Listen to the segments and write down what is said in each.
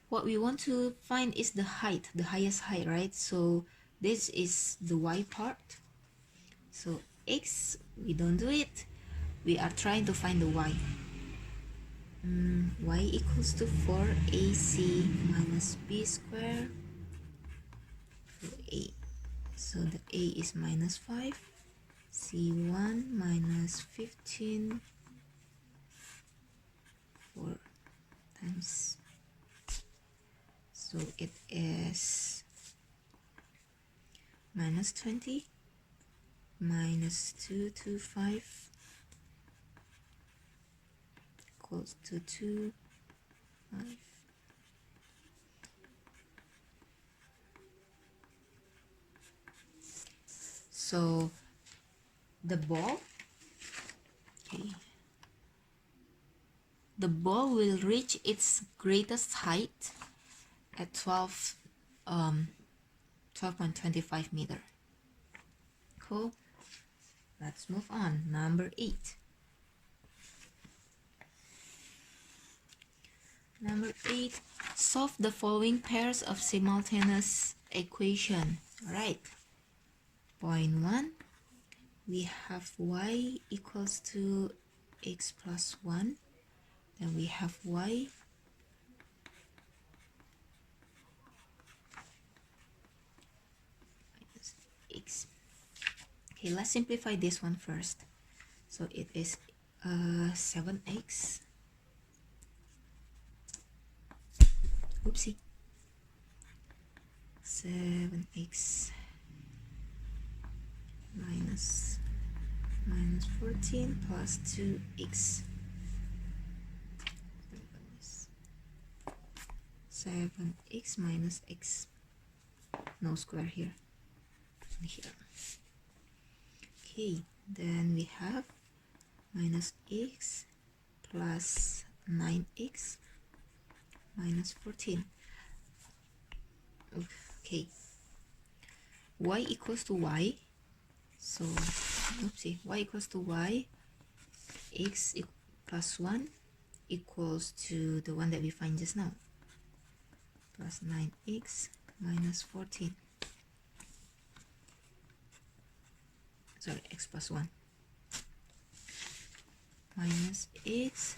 what we want to find is the height, the highest height, right? So this is the y part. So x, we don't do it. We are trying to find the y. Y equals to 4ac minus b squared to a. So the a is minus 5. C1 minus 15 4 times. So it is minus 20 minus 225 equals to 2, 5. So the ball, okay, the ball will reach its greatest height at 12.25 meter. Cool. Let's move on. Number 8. Number 8, solve the following pairs of simultaneous equation. All right. Point 1, we have y equals to x plus 1. Then we have y minus x. Okay, let's simplify this one first. So it is 7x. Oopsie. 7x minus 14 plus 2x. 7x minus x. No square here. Here. Okay, then we have minus x plus 9x minus 14. Okay, y equals to y. So, oopsie, y equals to y. X plus 1 equals to the one that we find just now. Plus 9x minus 14. Sorry, x plus 1. Minus x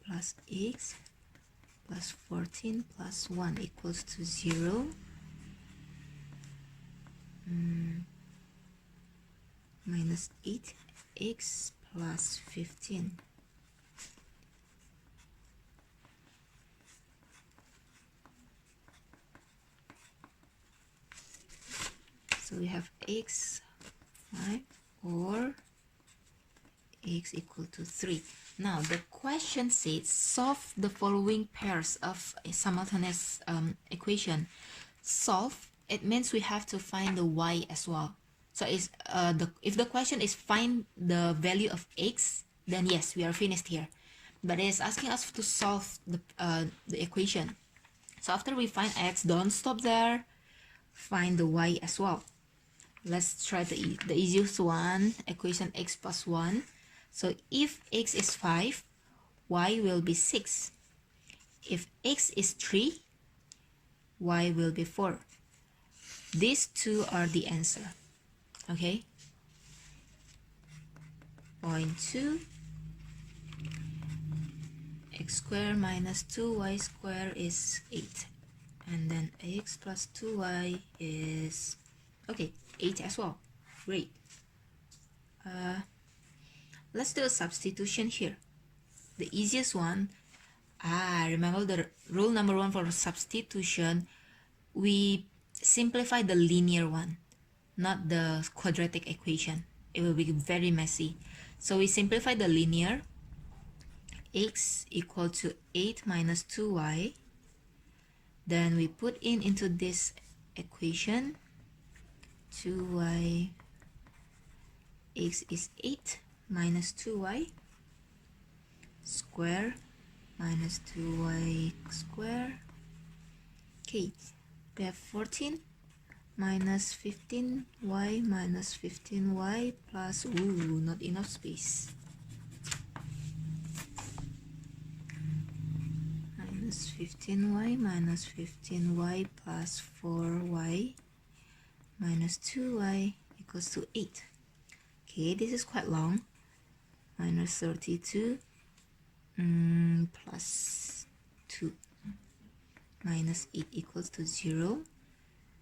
plus x plus 14 plus 1 equals to 0. Minus 8x plus 15. So we have x 5 or x equal to 3. Now the question says solve the following pairs of a simultaneous equation. Solve, it means we have to find the y as well. So it's if the question is find the value of x, then yes, we are finished here. But it's asking us to solve the equation. So after we find x, don't stop there. Find the y as well. Let's try the easiest one, equation x plus 1. So if x is 5, y will be 6. If x is 3, y will be 4. These two are the answer. Okay. Point 2, x squared minus 2y squared is 8. And then x plus 2y is, okay, 8 as well. Great. Let's do a substitution here. The easiest one, remember the rule number 1 for substitution, we simplify the linear one, not the quadratic equation. It will be very messy. So we simplify the linear. X equal to 8 minus 2y. Then we put into this equation 2y. X is 8 minus 2y square minus 2y square. Okay, we have 14 minus 15y minus 15y plus, not enough space, minus 15y minus 15y plus 4y minus 2y equals to 8. Okay, this is quite long. Minus 32 plus 2 minus 8 equals to 0.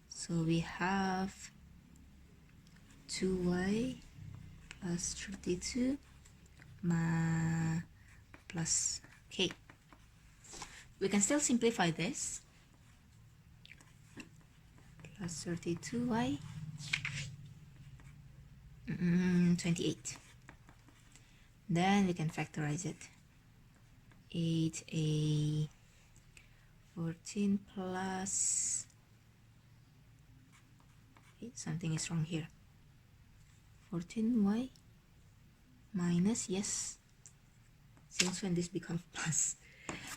So we have 2y plus 32 plus, okay. We can still simplify this. Plus 32y, 28. Then we can factorize it. 8a 14 plus, something is wrong here. 14y minus, yes, since when this becomes plus,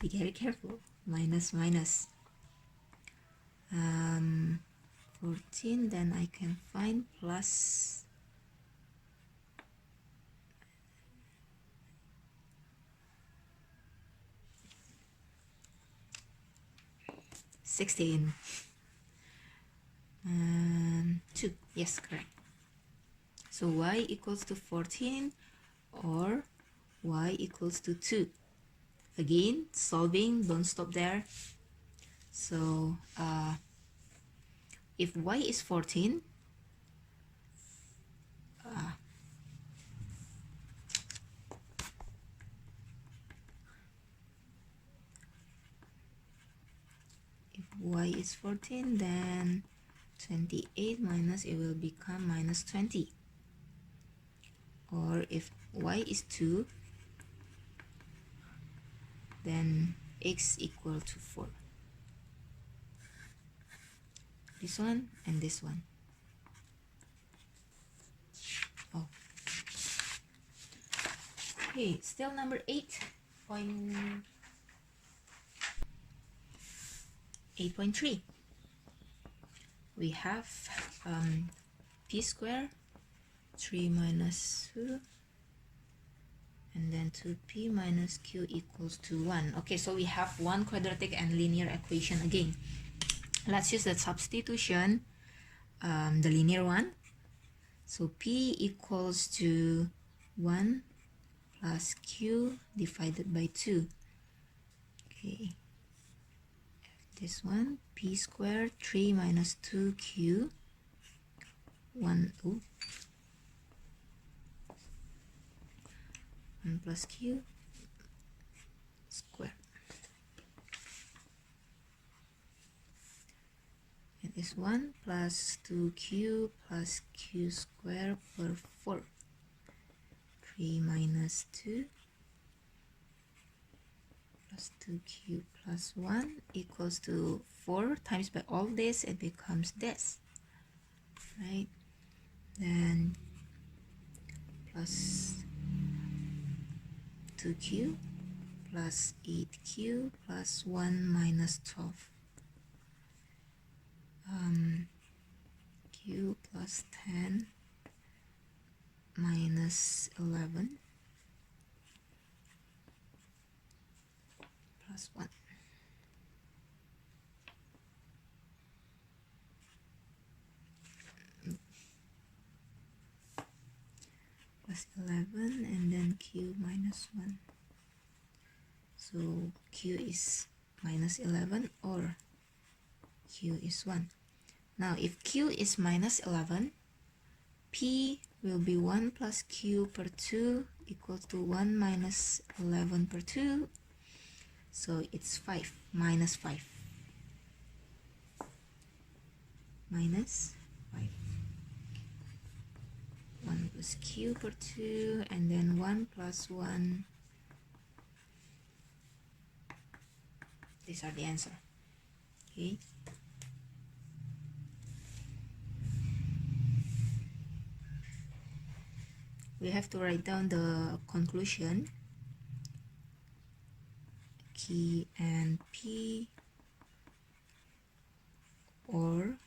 be very careful. Minus 14, then I can find plus 16 2, yes, correct. So y equals to 14 or y equals to 2. Again, solving, don't stop there. So if y is 14, if y is 14, then 28 minus, it will become minus 20. Or if y is 2, then x equal to 4. This one and this one. Oh. Okay, still number 8.3. We have p square 3 minus 2 and then 2p minus q equals to 1. Okay, so we have one quadratic and linear equation again. Let's use the substitution, the linear one. So p equals to 1 plus q divided by 2. Okay, this one, p squared 3 minus 2q 1 plus q square. And this one plus 2q plus q square per 4. 3 minus 2 plus 2q plus 1 equals to 4 times by all this, it becomes this, right? Then plus 2q plus 8q plus 1 minus 12. Q plus 10 minus 11 plus 1. Plus 11 and then q minus 1. So q is minus 11 or q is 1. Now if q is minus 11, p will be 1 plus q per 2 equals to 1 minus 11 per 2. So it's 5, minus 5. Minus 5. 1 plus q per 2 and then 1 plus 1. These are the answer. Okay. We have to write down the conclusion. Q and P or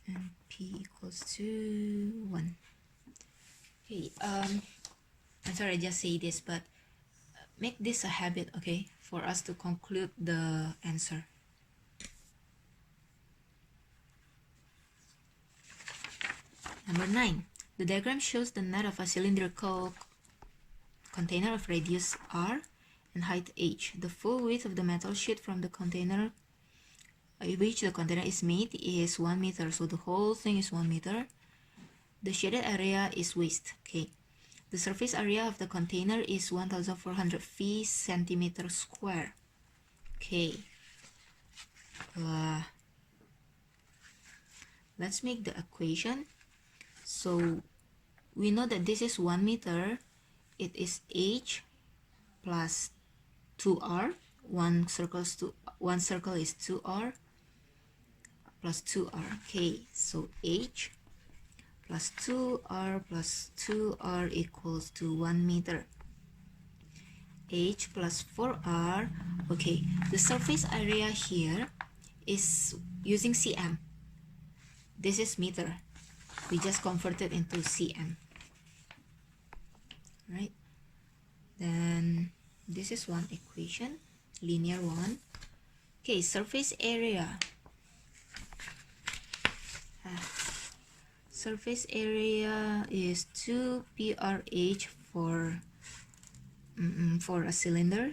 and P equals to 1. Okay, I'm sorry I just say this, but make this a habit, okay, for us to conclude the answer. Number 9. The diagram shows the net of a cylindrical container of radius r and height h. The full width of the metal sheet from the container which the container is made is 1 meter. So the whole thing is 1 meter. The shaded area is waste. Okay. The surface area of the container is 1400 centimeter square. Okay. Let's make the equation. So we know that this is 1 meter. It is h plus 2r. One circle is 2r plus 2r. Okay, so h plus 2r plus 2r equals to 1 meter. H plus 4r. Okay, the surface area here is using cm. This is meter. We just converted into cm. Right? Then this is one equation, linear one. Okay, surface area. Surface area is 2 PRH for a cylinder.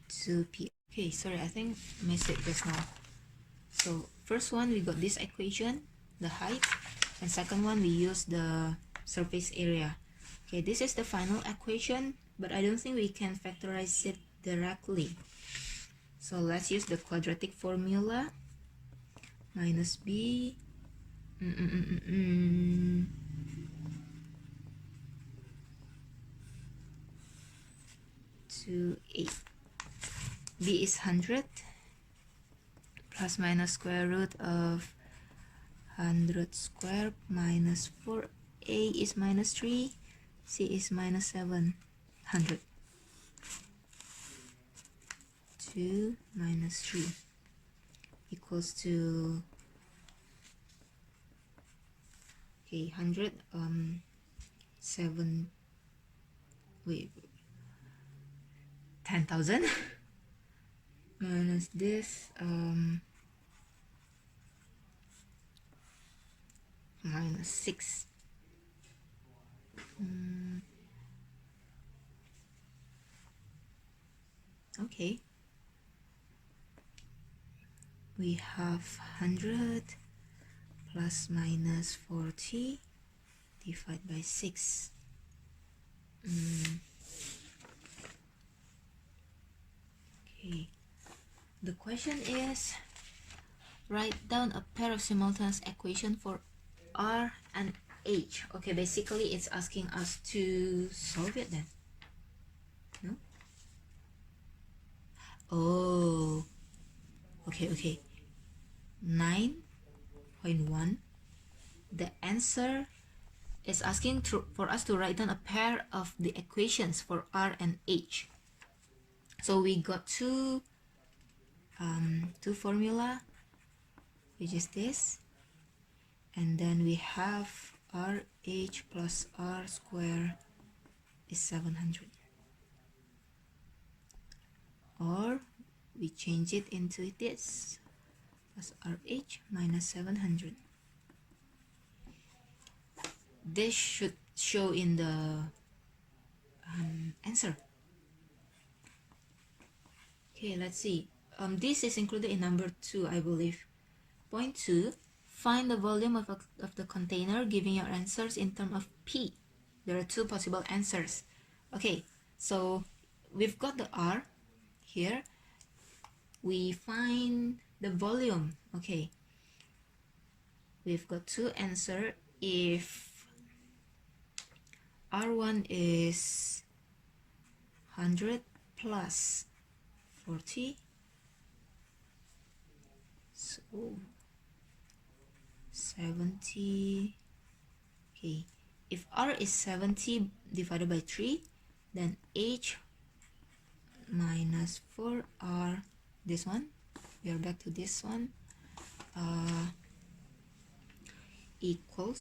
2 P. Okay, sorry, I think I missed it just now. So first one we got this equation, the height, and second one we use the surface area. Okay, this is the final equation, but I don't think we can factorize it directly. So let's use the quadratic formula. Minus b 2a. B is 100 plus minus square root of 100 square minus 4a is minus 3, c is minus 700. 2 minus 3 equals to 100 10,000 minus this minus 6. Okay, we have 100 plus minus 40 divided by 6. Okay, the question is write down a pair of simultaneous equation for r and h. Okay, basically it's asking us to solve it then. No? Oh, okay. 9.1. The answer is asking for us to write down a pair of the equations for r and h. So we got two formula, which is this, and then we have RH plus R square is 700, or we change it into this plus RH minus 700. This should show in the answer. Okay, let's see. This is included in number 2, I believe. Point 2, find the volume of the container, giving your answers in terms of P. There are 2 possible answers. Okay, so we've got the R here. We find the volume. Okay, we've got 2 answers. If R1 is 100 plus 40, so 70. Okay, if R is 70 divided by 3, then H minus 4R, this one, we are back to this one, equals